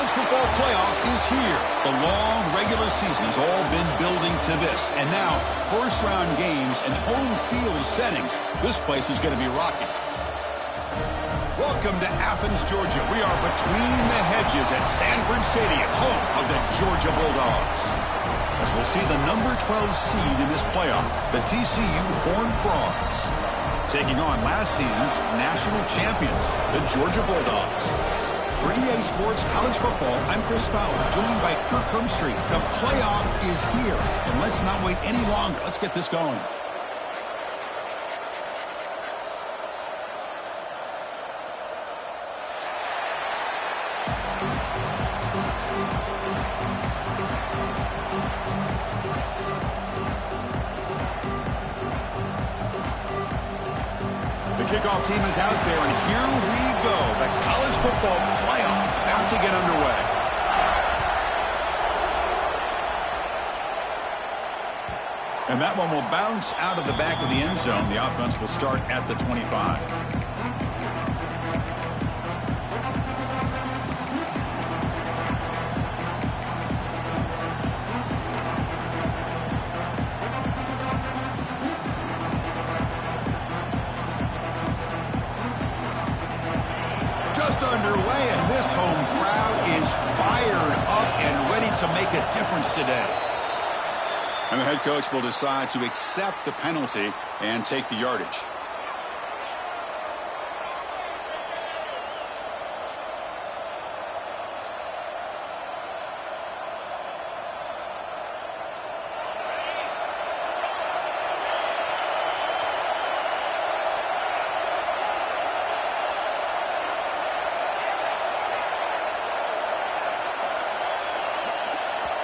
college football playoff is here. The long regular season has all been building to this. And now, first-round games and home field settings. This place is going to be rocking. Welcome to Athens, Georgia. We are between the hedges at Sanford Stadium, home of the Georgia Bulldogs. As we'll see the number 12 seed in this playoff, the TCU Horned Frogs, taking on last season's national champions, the Georgia Bulldogs. For EA Sports College Football, I'm Chris Fowler, joined by Kirk Hermstreet. The playoff is here, and let's not wait any longer. Let's get this going. Kickoff team is out there, and here we go. The college football playoff about to get underway. And that one will bounce out of the back of the end zone. The offense will start at the 25. Underway, and this home crowd is fired up and ready to make a difference today. And the head coach will decide to accept the penalty and take the yardage.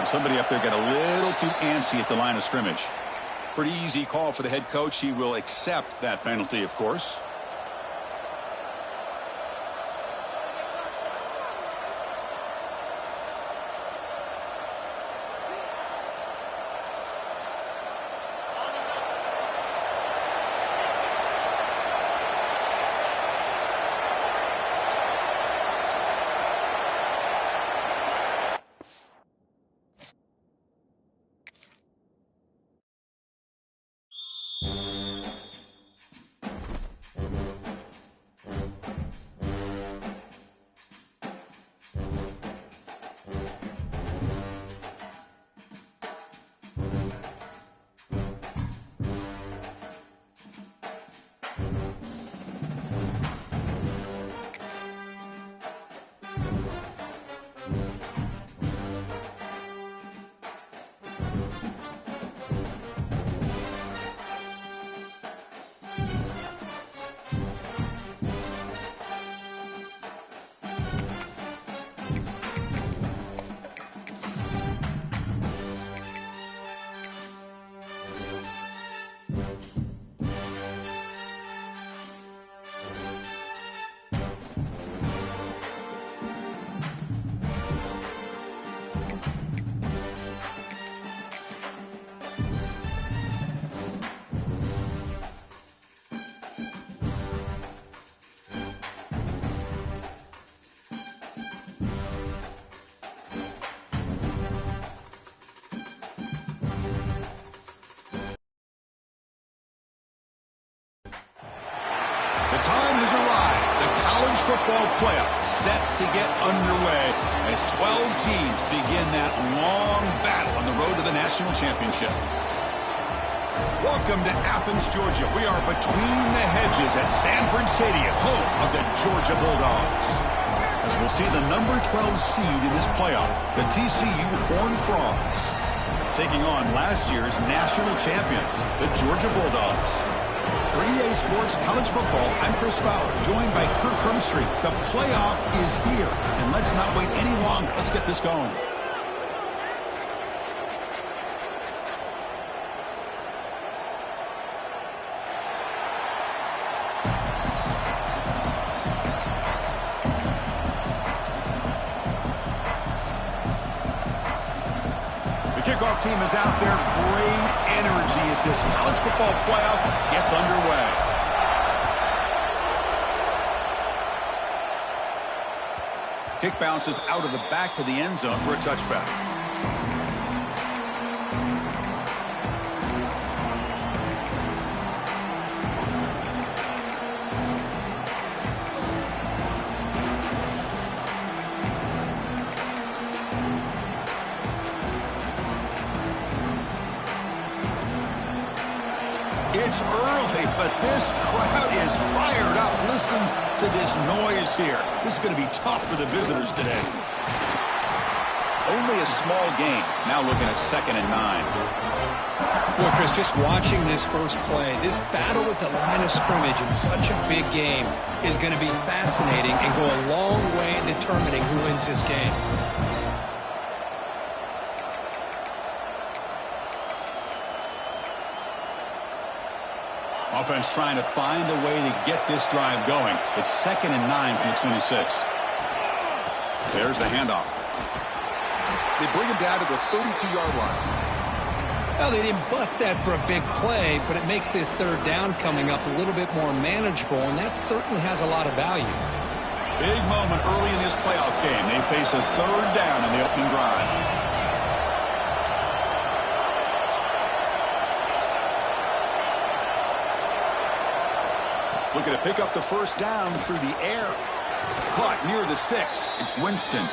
Somebody up there got a little too antsy at the line of scrimmage. Pretty easy call for the head coach. He will accept that penalty, of course. The time has arrived. The college football playoff set to get underway as 12 teams begin that long battle on the road to the national championship. Welcome to Athens, Georgia. We are between the hedges at Sanford Stadium, home of the Georgia Bulldogs. As we'll see the number 12 seed in this playoff, the TCU Horned Frogs, taking on last year's national champions, the Georgia Bulldogs. For EA Sports College Football, I'm Chris Fowler, joined by Kirk Hermstreet. The playoff is here, and let's not wait any longer. Let's get this going. Kickoff team is out there. Great energy as this college football playoff gets underway. Kick bounces out of the back of the end zone for a touchback. It's early, but this crowd is fired up. Listen to this noise here. This is going to be tough for the visitors today. Only a small gain. Now looking at 2nd and 9. Well, Chris, just watching this first play, this battle at the line of scrimmage in such a big game is going to be fascinating and go a long way in determining who wins this game. Offense trying to find a way to get this drive going. It's 2nd and 9 from the 26. There's the handoff. They bring him down to the 32-yard line. Well, they didn't bust that for a big play, but it makes this 3rd down coming up a little bit more manageable, and that certainly has a lot of value. Big moment early in this playoff game. They face a 3rd down in the opening drive. Looking to pick up the 1st down through the air. Caught near the sticks. It's Winston.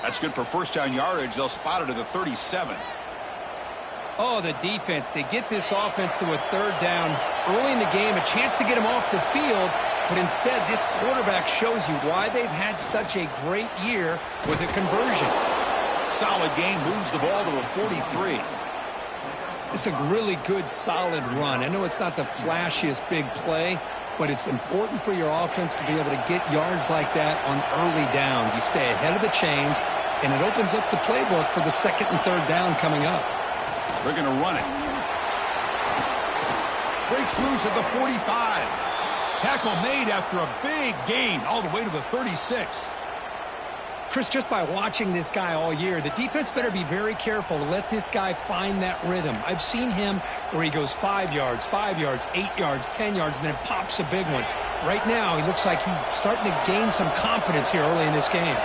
That's good for 1st down yardage. They'll spot it at the 37. Oh, the defense. They get this offense to a 3rd down early in the game, a chance to get him off the field, but instead this quarterback shows you why they've had such a great year with a conversion. Solid game, moves the ball to the 43. It's a really good, solid run. I know it's not the flashiest big play, but it's important for your offense to be able to get yards like that on early downs. You stay ahead of the chains, and it opens up the playbook for the 2nd and 3rd down coming up. They're going to run it. Breaks loose at the 45. Tackle made after a big gain all the way to the 36. Chris, just by watching this guy all year, the defense better be very careful to let this guy find that rhythm. I've seen him where he goes 5 yards, 8 yards, 10 yards, and then pops a big one. Right now, he looks like he's starting to gain some confidence here early in this game.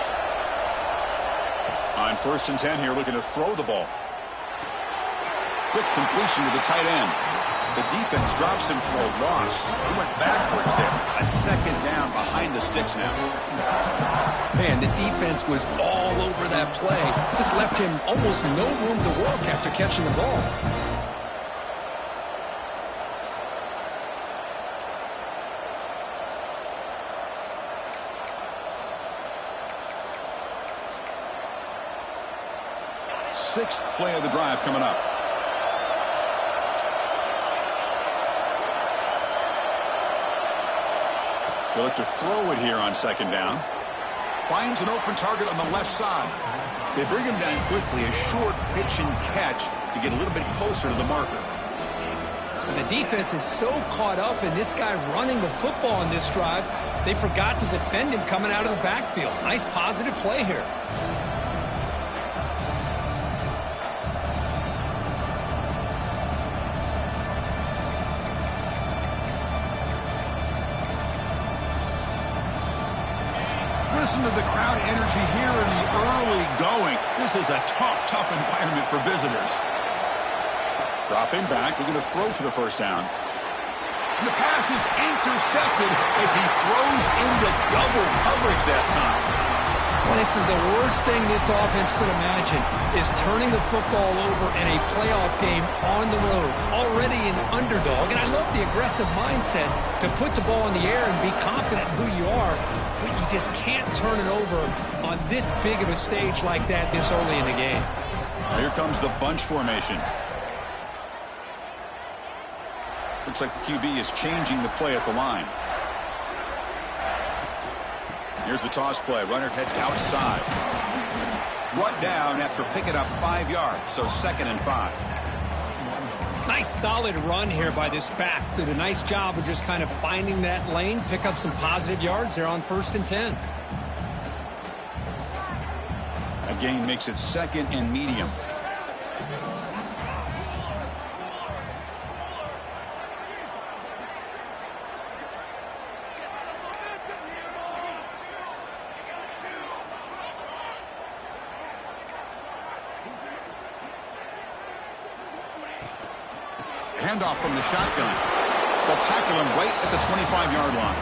On 1st and 10 here, looking to throw the ball. Quick completion to the tight end. The defense drops him for a loss. He went backwards there. A 2nd down behind the sticks now. Man, the defense was all over that play. Just left him almost no room to walk after catching the ball. Sixth play of the drive coming up. They look to throw it here on 2nd down. Finds an open target on the left side. They bring him down quickly, a short pitch and catch to get a little bit closer to the marker. And the defense is so caught up in this guy running the football in this drive, they forgot to defend him coming out of the backfield. Nice positive play here. Listen to the crowd energy here in the early going. This is a tough environment for visitors. Dropping back, looking to throw for the 1st down. And the pass is intercepted as he throws into double coverage that time. Well, this is the worst thing this offense could imagine, is turning the football over in a playoff game on the road. Already an underdog, and I love the aggressive mindset to put the ball in the air and be confident in who you are, but you just can't turn it over on this big of a stage like that this early in the game. Now here comes the bunch formation. Looks like the QB is changing the play at the line. Here's the toss play. Runner heads outside. Brought down after picking up 5 yards, so 2nd and 5. Nice solid run here by this back. Did a nice job of just kind of finding that lane, pick up some positive yards there on 1st and 10. A gain makes it 2nd and medium. Handoff from the shotgun. They'll tackle him right at the 25-yard line.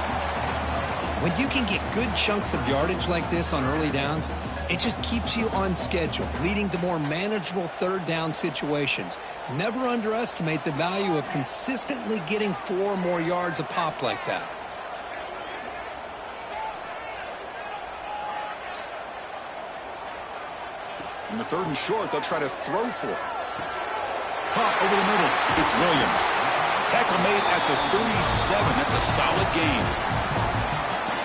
When you can get good chunks of yardage like this on early downs, it just keeps you on schedule, leading to more manageable third down situations. Never underestimate the value of consistently getting 4 or more yards a pop like that. In the 3rd and short, they'll try to throw for it. Pop over the middle. It's Williams. Tackle made at the 37. That's a solid gain.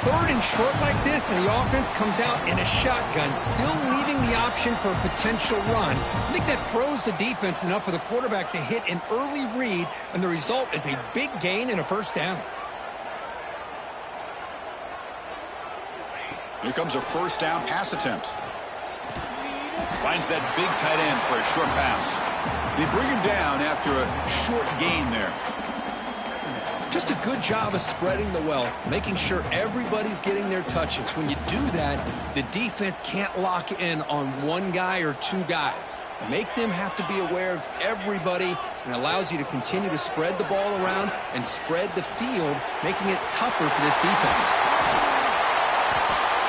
3rd and short like this, and the offense comes out in a shotgun, still leaving the option for a potential run. I think that throws the defense enough for the quarterback to hit an early read, and the result is a big gain and a first down. Here comes a first down pass attempt. Finds that big tight end for a short pass. They bring him down after a short gain there. Just a good job of spreading the wealth, making sure everybody's getting their touches. When you do that, the defense can't lock in on one guy or 2 guys. Make them have to be aware of everybody, and allows you to continue to spread the ball around and spread the field, making it tougher for this defense.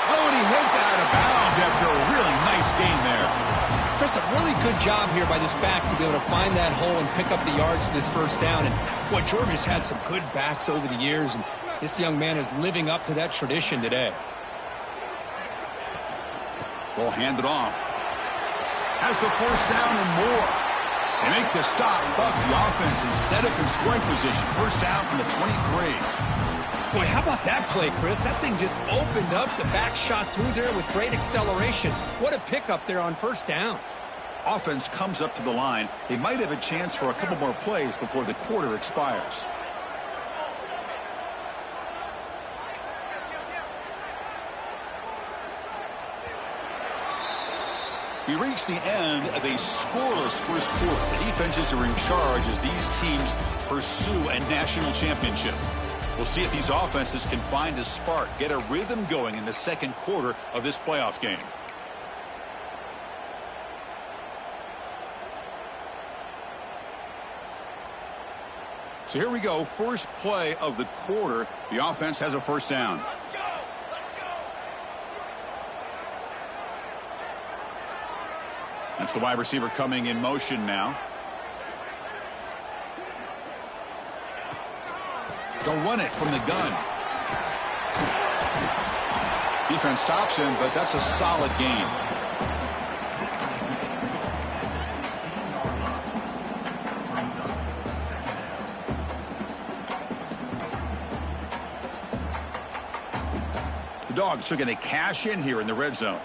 Oh, and he heads out of bounds after a really nice gain there. Chris, a really good job here by this back to be able to find that hole and pick up the yards for this first down. And, boy, Georgia's had some good backs over the years, and this young man is living up to that tradition today. Ball handed off. Has the first down and more. They make the stop, but the offense is set up in scoring position. First down from the 23. Boy, how about that play, Chris? That thing just opened up. The back shot through there with great acceleration. What a pickup there on first down. Offense comes up to the line. They might have a chance for a couple more plays before the quarter expires. We reach the end of a scoreless first quarter. The defenses are in charge as these teams pursue a national championship. We'll see if these offenses can find a spark, get a rhythm going in the second quarter of this playoff game. So here we go, first play of the quarter. The offense has a first down. That's the wide receiver coming in motion now. They'll run it from the gun. Defense stops him, but that's a solid gain. The Dogs are going to cash in here in the red zone.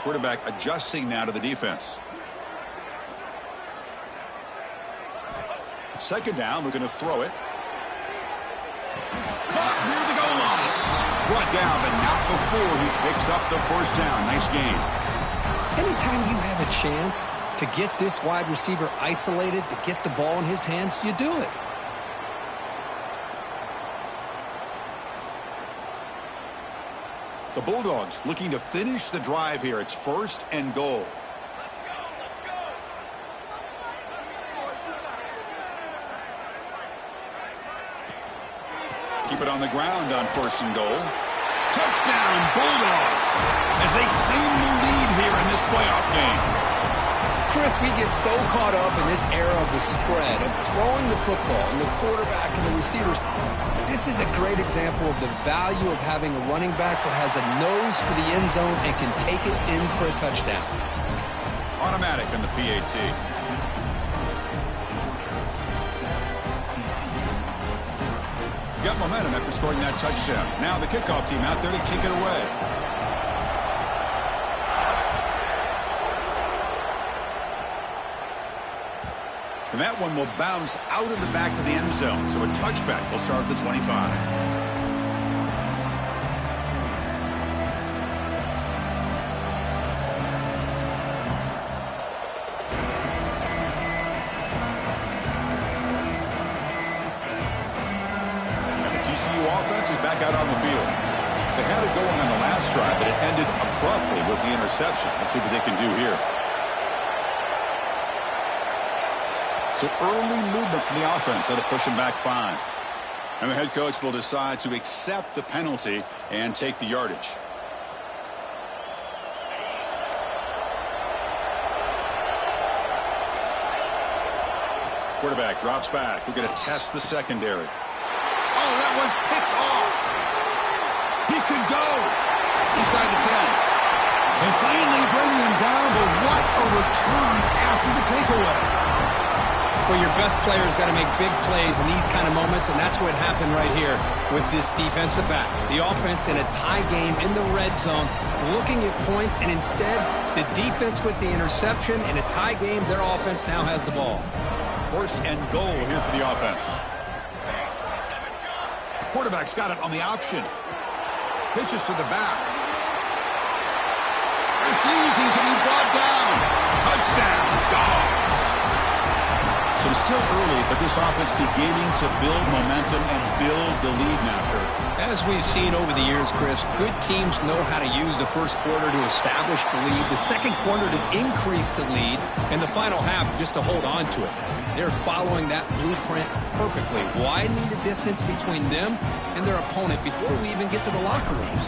Quarterback adjusting now to the defense. Second down, we're going to throw it. Caught near the goal line. Brought down, but not before he picks up the first down. Nice gain. Anytime you have a chance to get this wide receiver isolated, to get the ball in his hands, you do it. The Bulldogs looking to finish the drive here. It's 1st and goal. Keep it on the ground on 1st and goal. Touchdown, Bulldogs, as they claim the lead here in this playoff game. Chris, we get so caught up in this era of the spread, of throwing the football, and the quarterback and the receivers. This is a great example of the value of having a running back that has a nose for the end zone and can take it in for a touchdown. Automatic on the PAT. Got momentum after scoring that touchdown. Now the kickoff team out there to kick it away. And that one will bounce out of the back of the end zone. So a touchback will start at the 25. And the TCU offense is back out on the field. They had it going on the last drive, but it ended abruptly with the interception. Let's see what they can do here. So early movement from the offense. That'll push them back 5. And the head coach will decide to accept the penalty and take the yardage. Quarterback drops back. We're going to test the secondary. Oh, that one's picked off. He could go inside the 10. And finally bring him down, but what a return after the takeaway. Well, your best player's got to make big plays in these kind of moments, and that's what happened right here with this defensive back. The offense in a tie game in the red zone, looking at points, and instead, the defense with the interception. In a tie game, their offense now has the ball. First and goal here for the offense. Quarterback's got it on the option. Pitches to the back. Refusing to be brought down. Touchdown, Dogs. So it's still early, but this offense beginning to build momentum and build the lead now, Kurt. As we've seen over the years, Chris, good teams know how to use the first quarter to establish the lead, the second quarter to increase the lead, and the final half just to hold on to it. They're following that blueprint perfectly, widening the distance between them and their opponent before we even get to the locker rooms.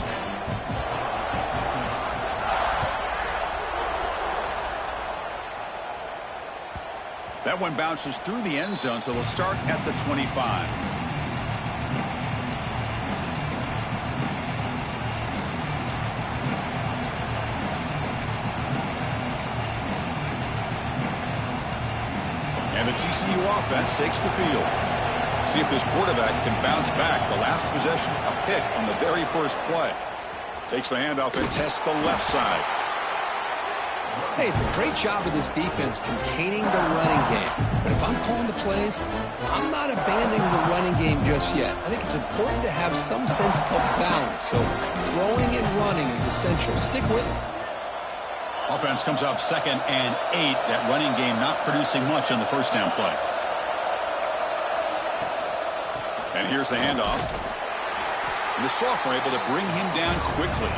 That one bounces through the end zone, so they'll start at the 25. And the TCU offense takes the field. See if this quarterback can bounce back. The last possession, a pick on the very first play. Takes the handoff and tests the left side. Hey, it's a great job of this defense containing the running game. But if I'm calling the plays, I'm not abandoning the running game just yet. I think it's important to have some sense of balance. So throwing and running is essential. Stick with it. Offense comes up 2nd and 8. That running game not producing much on the first down play. And here's the handoff. And the sophomore able to bring him down quickly.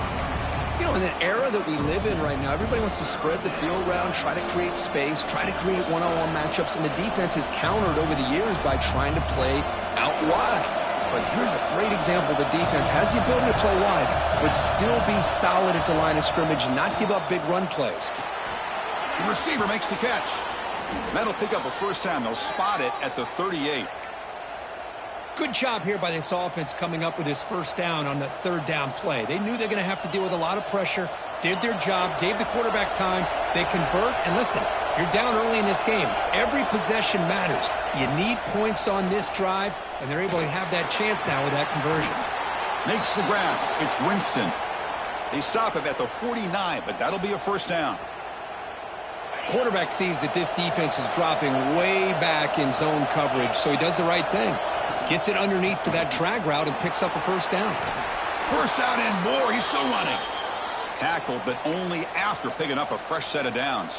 You know, in the era that we live in right now, everybody wants to spread the field around, try to create space, try to create one-on-one matchups, and the defense is countered over the years by trying to play out wide. But here's a great example. The defense has the ability to play wide, but still be solid at the line of scrimmage and not give up big run plays. The receiver makes the catch. That'll pick up a first down. They'll spot it at the 38. Good job here by this offense coming up with this first down on the third down play. They knew they're going to have to deal with a lot of pressure, did their job, gave the quarterback time. They convert, and listen, you're down early in this game. Every possession matters. You need points on this drive, and they're able to have that chance now with that conversion. Makes the grab. It's Winston. They stop him at the 49, but that'll be a first down. Quarterback sees that this defense is dropping way back in zone coverage, so he does the right thing. Gets it underneath to that drag route and picks up a first down. First down and more. He's still running. Tackled, but only after picking up a fresh set of downs.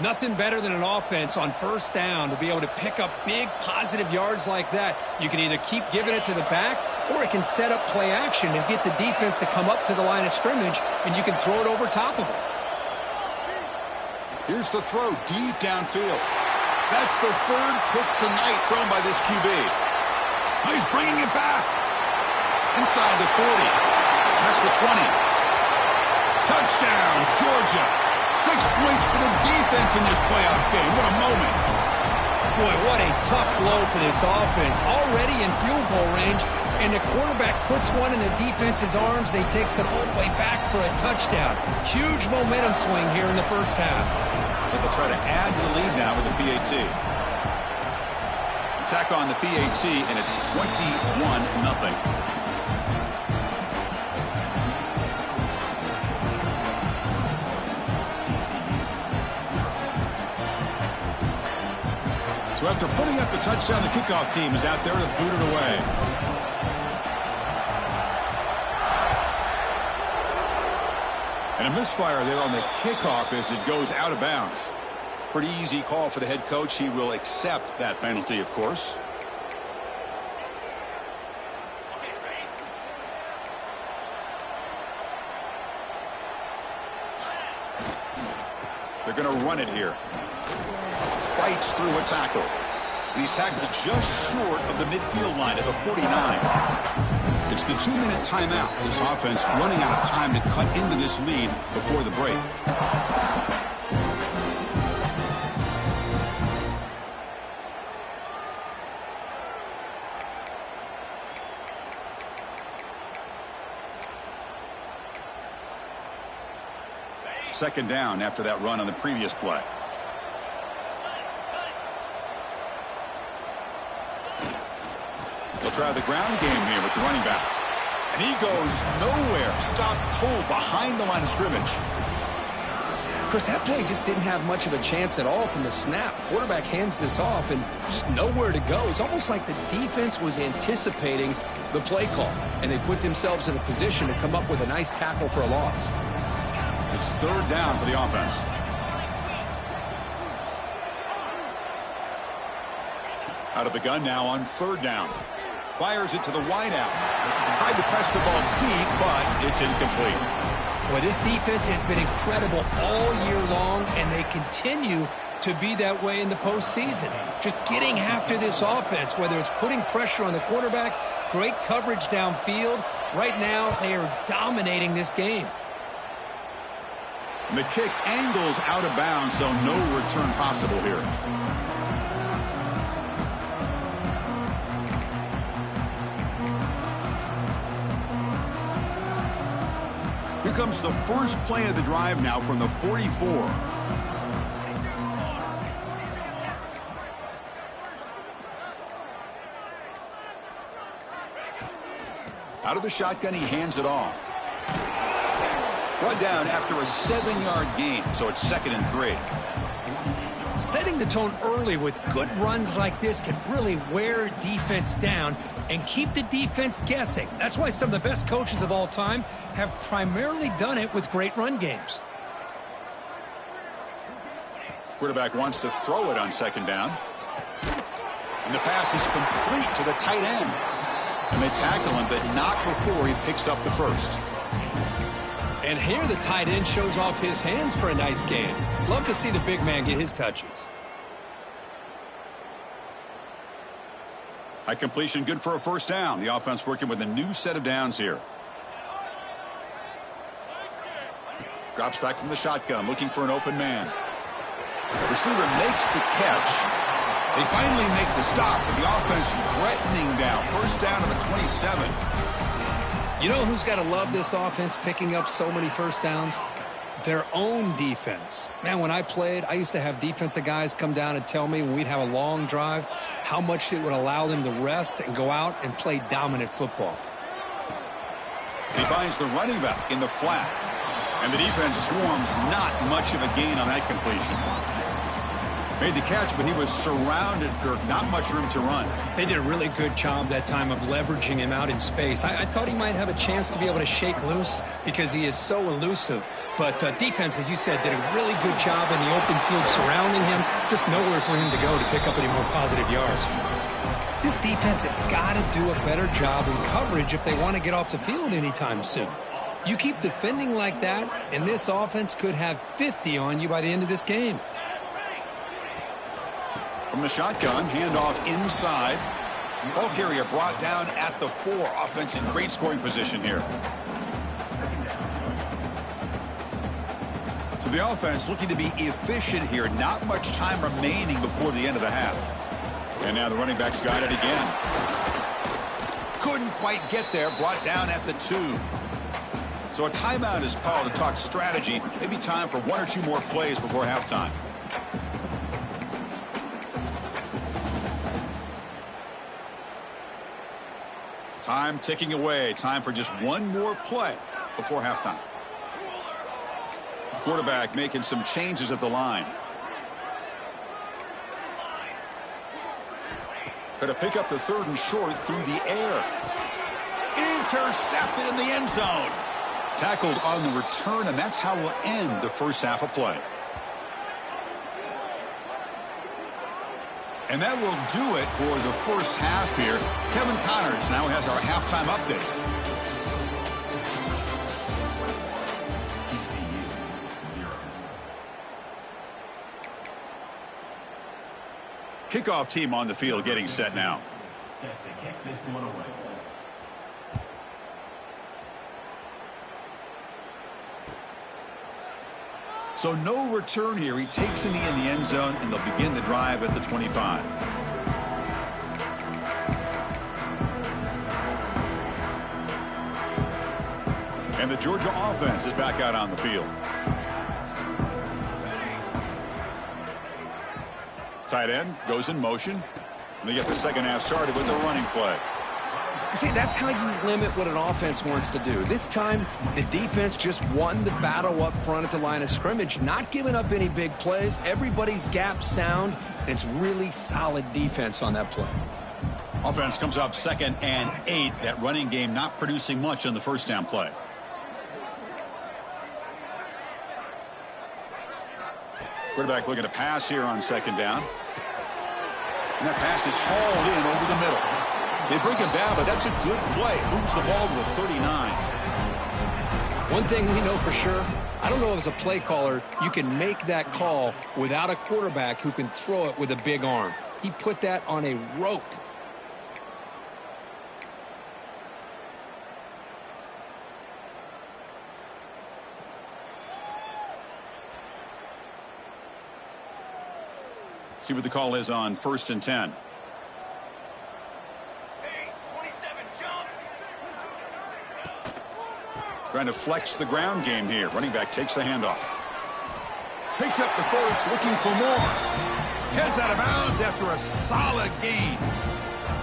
Nothing better than an offense on first down to be able to pick up big positive yards like that. You can either keep giving it to the back, or it can set up play action and get the defense to come up to the line of scrimmage, and you can throw it over top of it. Here's the throw deep downfield. That's the third pick tonight thrown by this QB. He's bringing it back. Inside the 40. That's the 20. Touchdown, Georgia. 6 points for the defense in this playoff game. What a moment. Boy, what a tough blow for this offense. Already in field goal range, and the quarterback puts one in the defense's arms. They takes it all the way back for a touchdown. Huge momentum swing here in the first half. They'll try to add to the lead now with the PAT. Attack on the PAT, and it's 21-0. So after putting up the touchdown, the kickoff team is out there to boot it away. And a misfire there on the kickoff as it goes out of bounds. Pretty easy call for the head coach. He will accept that penalty, of course. They're going to run it here. Fights through a tackle. He's tackled just short of the midfield line at the 49. It's the 2-minute timeout. This offense running out of time to cut into this lead before the break. Second down after that run on the previous play. They'll try the ground game here with the running back. And he goes nowhere. Stop pull behind the line of scrimmage. Chris, that play just didn't have much of a chance at all from the snap. Quarterback hands this off and just nowhere to go. It's almost like the defense was anticipating the play call, and they put themselves in a position to come up with a nice tackle for a loss. It's third down for the offense. Out of the gun now on third down. Fires it to the wideout. Tried to press the ball deep, but it's incomplete. Well, this defense has been incredible all year long, and they continue to be that way in the postseason. Just getting after this offense, whether it's putting pressure on the quarterback, great coverage downfield. Right now, they are dominating this game. And the kick angles out of bounds, so no return possible here. Here comes the first play of the drive now from the 44. Out of the shotgun, he hands it off. Brought down after a 7-yard gain, so it's 2nd and 3. Setting the tone early with good runs like this can really wear defense down and keep the defense guessing. That's why some of the best coaches of all time have primarily done it with great run games. Quarterback wants to throw it on 2nd down. And the pass is complete to the tight end. And they tackle him, but not before he picks up the first. And here the tight end shows off his hands for a nice gain. Love to see the big man get his touches. High completion, good for a first down. The offense working with a new set of downs here. Drops back from the shotgun, looking for an open man. Receiver makes the catch. They finally make the stop, but the offense threatening down. First down to the 27. You know who's got to love this offense picking up so many first downs? Their own defense. Man, when I played, I used to have defensive guys come down and tell me when we'd have a long drive how much it would allow them to rest and go out and play dominant football. He finds the running back in the flat. And the defense swarms, not much of a gain on that completion. Made the catch, but he was surrounded, Kirk. Not much room to run. They did a really good job that time of leveraging him out in space. I thought he might have a chance to be able to shake loose because he is so elusive. But defense, as you said, did a really good job in the open field surrounding him. Just nowhere for him to go to pick up any more positive yards. This defense has got to do a better job in coverage if they want to get off the field anytime soon. You keep defending like that, and this offense could have 50 on you by the end of this game. From the shotgun, handoff inside. Ball carrier brought down at the 4. Offense in great scoring position here. So the offense looking to be efficient here. Not much time remaining before the end of the half. And now the running back's got it again. Couldn't quite get there. Brought down at the 2. So a timeout is called to talk strategy. Maybe time for 1 or 2 more plays before halftime. Time ticking away. Time for just 1 more play before halftime. Quarterback making some changes at the line. Try to pick up the 3rd and short through the air. Intercepted in the end zone. Tackled on the return, and that's how we'll end the first half of play. And that will do it for the first half here. Kevin Connors now has our halftime update. Kickoff team on the field getting set now. Set to kick this one away. So no return here. He takes a knee in the end zone, and they'll begin the drive at the 25. And the Georgia offense is back out on the field. Tight end goes in motion. And they get the second half started with the running play. See, that's how you limit what an offense wants to do. This time, the defense just won the battle up front at the line of scrimmage, not giving up any big plays. Everybody's gap sound, and it's really solid defense on that play. Offense comes up 2nd and 8. That running game not producing much on the first down play. Quarterback looking to pass here on 2nd down. And that pass is hauled in over the middle. They bring him down, but that's a good play. Moves the ball to the 39. One thing we know for sure, I don't know as a play caller, you can make that call without a quarterback who can throw it with a big arm. He put that on a rope. See what the call is on 1st and 10. Trying to flex the ground game here. Running back takes the handoff. Picks up the first, looking for more. Heads out of bounds after a solid gain.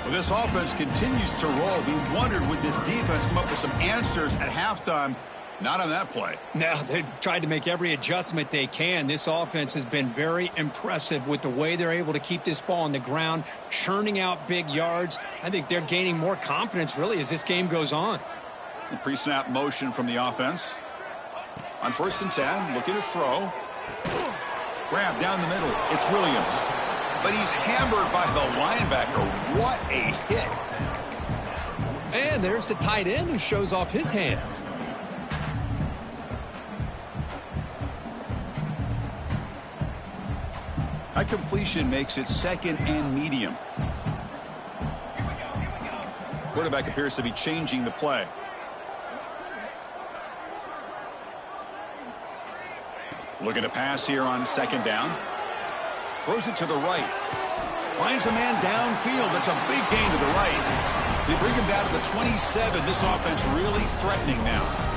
Well, this offense continues to roll. We wondered, would this defense come up with some answers at halftime? Not on that play. No, they've tried to make every adjustment they can. This offense has been very impressive with the way they're able to keep this ball on the ground, churning out big yards. I think they're gaining more confidence, really, as this game goes on. Pre-snap motion from the offense. On 1st and 10, looking to throw. Grab down the middle. It's Williams. But he's hammered by the linebacker. What a hit. And there's the tight end who shows off his hands. That completion makes it 2nd and medium. Quarterback appears to be changing the play. Looking to pass here on 2nd down. Throws it to the right. Finds a man downfield. That's a big gain to the right. They bring him down to the 27. This offense really threatening now.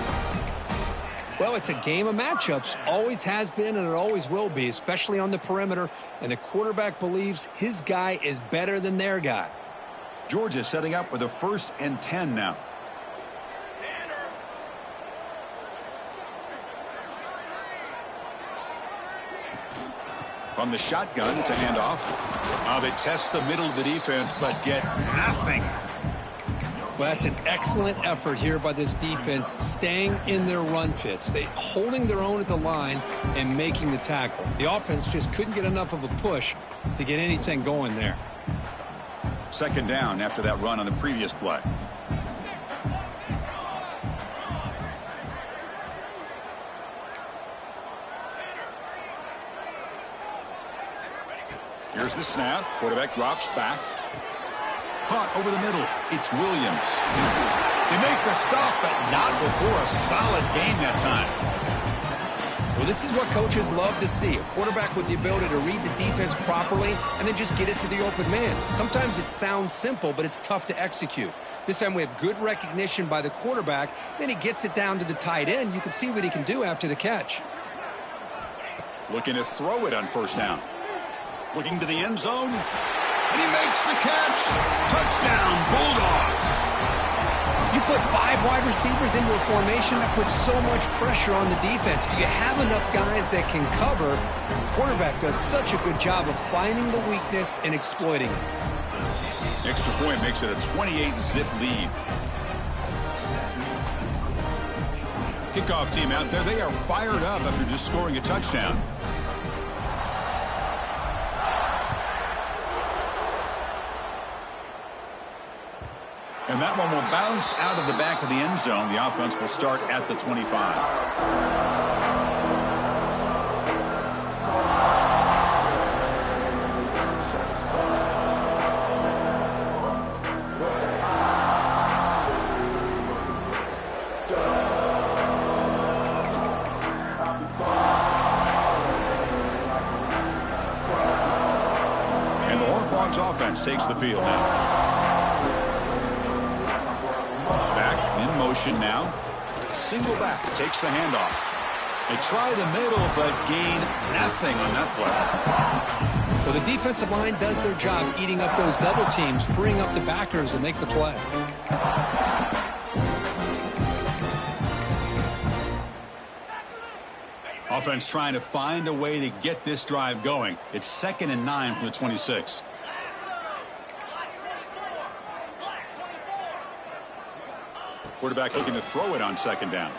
Well, it's a game of matchups. Always has been and it always will be, especially on the perimeter. And the quarterback believes his guy is better than their guy. Georgia setting up with a 1st and 10 now. From the shotgun, it's a handoff. They test the middle of the defense, but get nothing. Well, that's an excellent effort here by this defense, staying in their run fits. They holding their own at the line and making the tackle. The offense just couldn't get enough of a push to get anything going there. 2nd down after that run on the previous play. Here's the snap. Quarterback drops back. Caught over the middle. It's Williams. They make the stop, but not before a solid gain that time. Well, this is what coaches love to see. A quarterback with the ability to read the defense properly and then just get it to the open man. Sometimes it sounds simple, but it's tough to execute. This time we have good recognition by the quarterback. Then he gets it down to the tight end. You can see what he can do after the catch. Looking to throw it on 1st down. Looking to the end zone. And he makes the catch. Touchdown, Bulldogs. You put 5 wide receivers into a formation that puts so much pressure on the defense. Do you have enough guys that can cover? The quarterback does such a good job of finding the weakness and exploiting it. Extra point makes it a 28-zip lead. Kickoff team out there. They are fired up after just scoring a touchdown. And that one will bounce out of the back of the end zone. The offense will start at the 25. offense takes the field now. Back in motion now. Single back takes the handoff. They try the middle, but gain nothing on that play. Well, the defensive line does their job eating up those double teams, freeing up the backers to make the play. Offense trying to find a way to get this drive going. It's 2nd and 9 from the 26. Quarterback looking to throw it on 2nd down.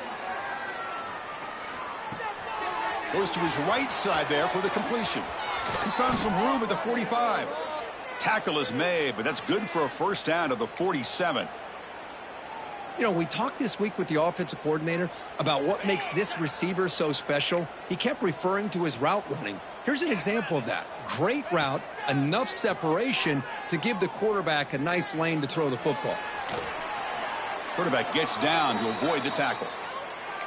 Goes to his right side there for the completion. He's found some room at the 45. Tackle is made, but that's good for a first down to the 47. You know, we talked this week with the offensive coordinator about what makes this receiver so special. He kept referring to his route running. Here's an example of that. Great route, enough separation to give the quarterback a nice lane to throw the football. Quarterback gets down to avoid the tackle.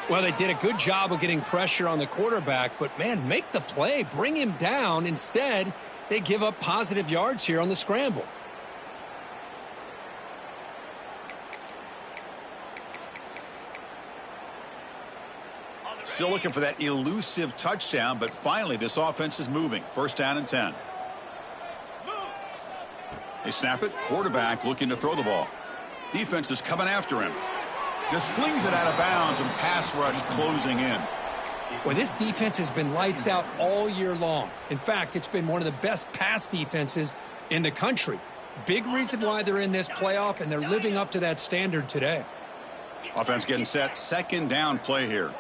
Well, they did a good job of getting pressure on the quarterback, but, man, make the play, bring him down. Instead, they give up positive yards here on the scramble. Still looking for that elusive touchdown, but finally this offense is moving. 1st down and 10. They snap it. Quarterback looking to throw the ball. Defense is coming after him. Just flings it out of bounds, and the pass rush closing in. Well, this defense has been lights out all year long. In fact, it's been one of the best pass defenses in the country. Big reason why they're in this playoff, and they're living up to that standard today. Offense getting set. 2nd down play here.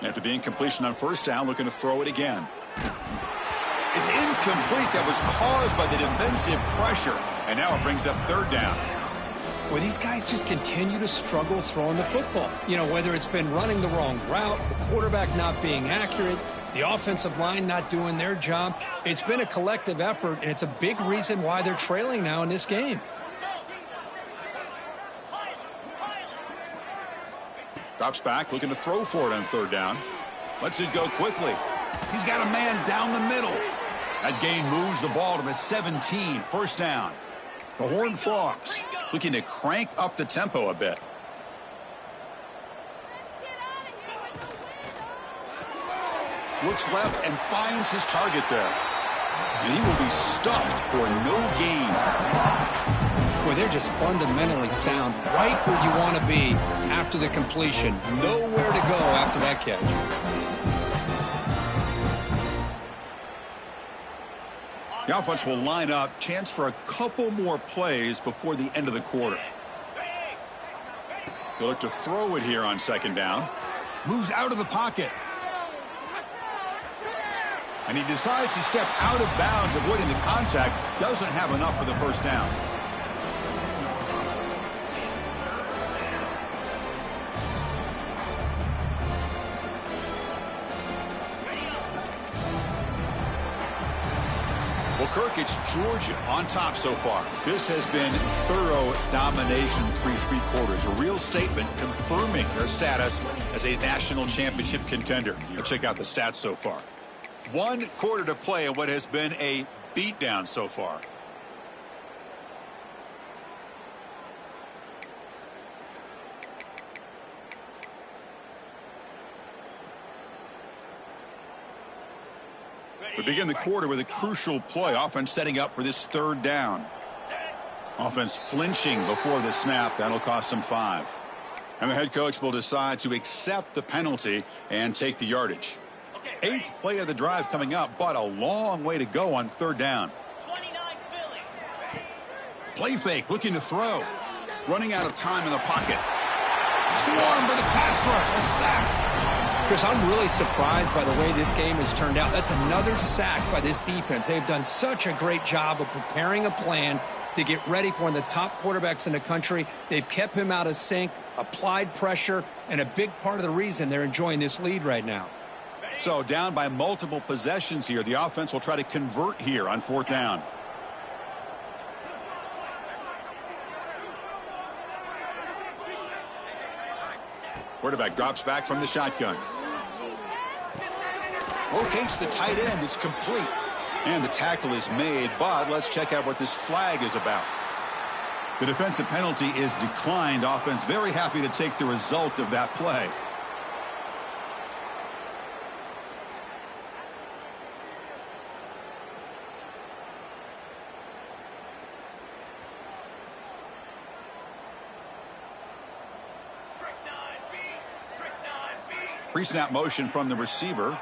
After the incompletion on 1st down, looking to throw it again. It's incomplete. That was caused by the defensive pressure. And now it brings up 3rd down. Well, these guys just continue to struggle throwing the football. You know, whether it's been running the wrong route, the quarterback not being accurate, the offensive line not doing their job. It's been a collective effort, and it's a big reason why they're trailing now in this game. Drops back, looking to throw for it on 3rd down. Lets it go quickly. He's got a man down the middle. That gain moves the ball to the 17. 1st down. The Horned Frogs looking to crank up the tempo a bit. Looks left and finds his target there. And he will be stuffed for no gain. Boy, they're just fundamentally sound, right where you want to be after the completion. Nowhere to go after that catch. The offense will line up. Chance for a couple more plays before the end of the quarter. They'll look to throw it here on 2nd down. Moves out of the pocket. And he decides to step out of bounds, avoiding the contact. Doesn't have enough for the 1st down. Well, Kirk, it's Georgia on top so far. This has been thorough domination through 3 quarters. A real statement confirming their status as a national championship contender. Let's check out the stats so far. 1 quarter to play in what has been a beatdown so far. We begin the quarter with a crucial play. Offense setting up for this 3rd down. Offense flinching before the snap. That'll cost them 5. And the head coach will decide to accept the penalty and take the yardage. 8th play of the drive coming up, but a long way to go on 3rd down. Play fake, looking to throw. Running out of time in the pocket. Swarmed by the pass rush. A sack. Chris, I'm really surprised by the way this game has turned out. That's another sack by this defense. They've done such a great job of preparing a plan to get ready for one of the top quarterbacks in the country. They've kept him out of sync, applied pressure, and a big part of the reason they're enjoying this lead right now. So down by multiple possessions here. The offense will try to convert here on 4th down. Quarterback drops back from the shotgun. Locates the tight end. It's complete. And the tackle is made, but let's check out what this flag is about. The defensive penalty is declined. Offense very happy to take the result of that play. Pre-snap motion from the receiver.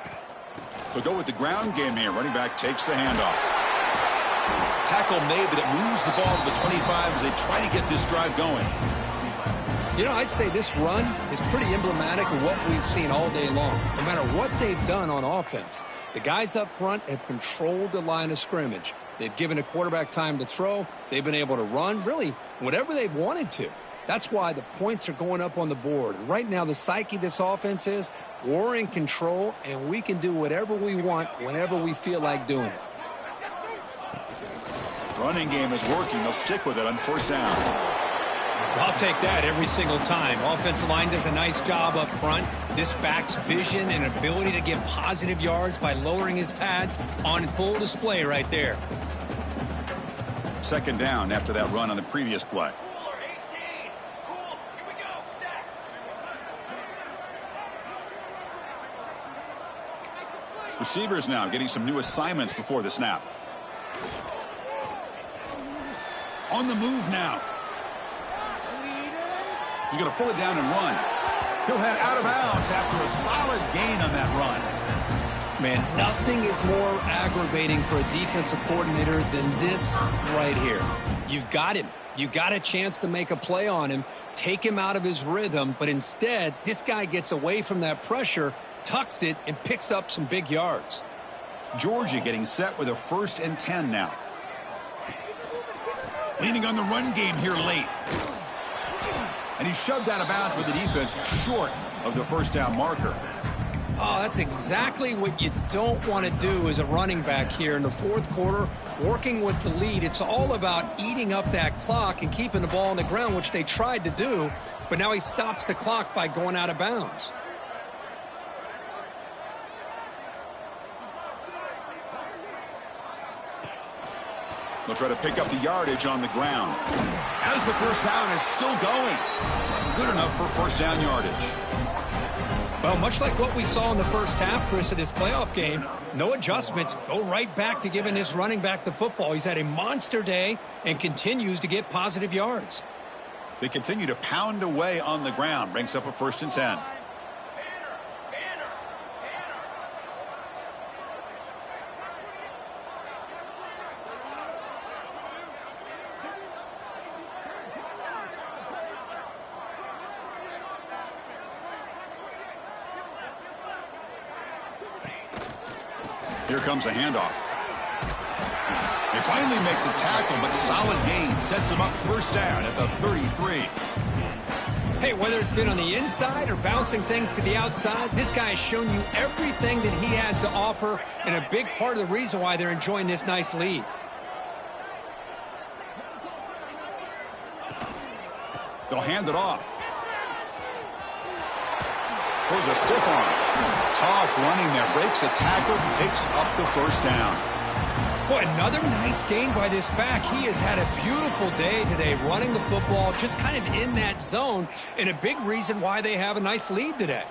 They'll go with the ground game here. Running back takes the handoff. Tackle made, but it moves the ball to the 25 as they try to get this drive going. You know, I'd say this run is pretty emblematic of what we've seen all day long. No matter what they've done on offense, the guys up front have controlled the line of scrimmage. They've given a quarterback time to throw. They've been able to run, really, whatever they've wanted to. That's why the points are going up on the board. Right now, the psyche of this offense is we're in control, and we can do whatever we want whenever we feel like doing it. Running game is working. They'll stick with it on first down. I'll take that every single time. Offensive line does a nice job up front. This back's vision and ability to get positive yards by lowering his pads on full display right there. Second down after that run on the previous play. Receivers now getting some new assignments before the snap. On the move now. He's going to pull it down and run. He'll head out of bounds after a solid gain on that run. Man, nothing is more aggravating for a defensive coordinator than this right here. You've got him. You got a chance to make a play on him, take him out of his rhythm, but instead, this guy gets away from that pressure, tucks it, and picks up some big yards. Georgia getting set with a 1st and 10 now. Leaning on the run game here late. And he's shoved out of bounds with the defense short of the first down marker. Oh, that's exactly what you don't want to do as a running back here in the fourth quarter, working with the lead. It's all about eating up that clock and keeping the ball on the ground, which they tried to do, but now he stops the clock by going out of bounds. They'll try to pick up the yardage on the ground. As the first down is still going. Good enough for first down yardage. Well, much like what we saw in the first half, Chris, of this playoff game, no adjustments. Go right back to giving this running back the football. He's had a monster day and continues to get positive yards. They continue to pound away on the ground. Brings up a 1st and 10. Here comes a handoff. They finally make the tackle, but solid gain sets them up first down at the 33. Hey, whether it's been on the inside or bouncing things to the outside, this guy has shown you everything that he has to offer, and a big part of the reason why they're enjoying this nice lead. They'll hand it off. Goes a stiff arm. Tough running there. Breaks a tackle. Picks up the first down. Boy, another nice game by this back. He has had a beautiful day today running the football, just kind of in that zone, and a big reason why they have a nice lead today.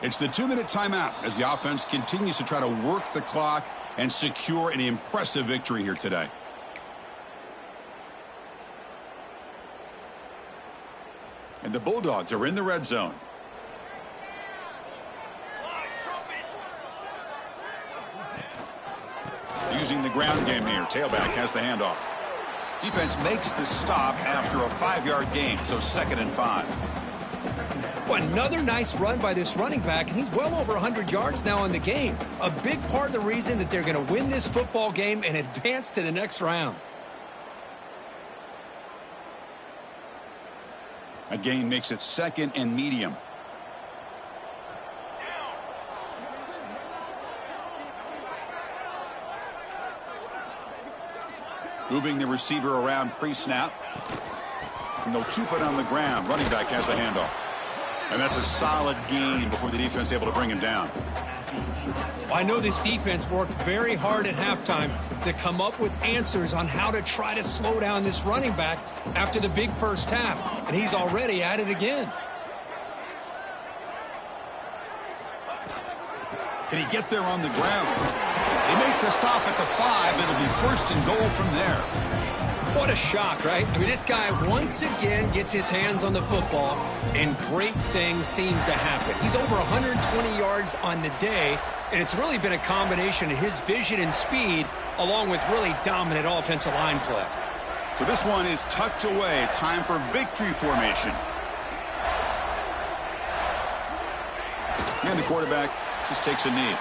It's the 2-minute timeout as the offense continues to try to work the clock and secure an impressive victory here today. And the Bulldogs are in the red zone. Using the ground game here. Tailback has the handoff. Defense makes the stop after a 5-yard gain, so 2nd and 5. Well, another nice run by this running back, and he's well over 100 yards now in the game. A big part of the reason that they're going to win this football game and advance to the next round. A gain makes it 2nd and medium. Moving the receiver around pre-snap. And they'll keep it on the ground. Running back has the handoff. And that's a solid gain before the defense able to bring him down. Well, I know this defense worked very hard at halftime to come up with answers on how to try to slow down this running back after the big first half. And he's already at it again. Can he get there on the ground? They make the stop at the 5. It'll be 1st and goal from there. What a shock, right? I mean, this guy once again gets his hands on the football, and great things seems to happen. He's over 120 yards on the day, and it's really been a combination of his vision and speed, along with really dominant offensive line play. So this one is tucked away. Time for victory formation. And the quarterback just takes a knee.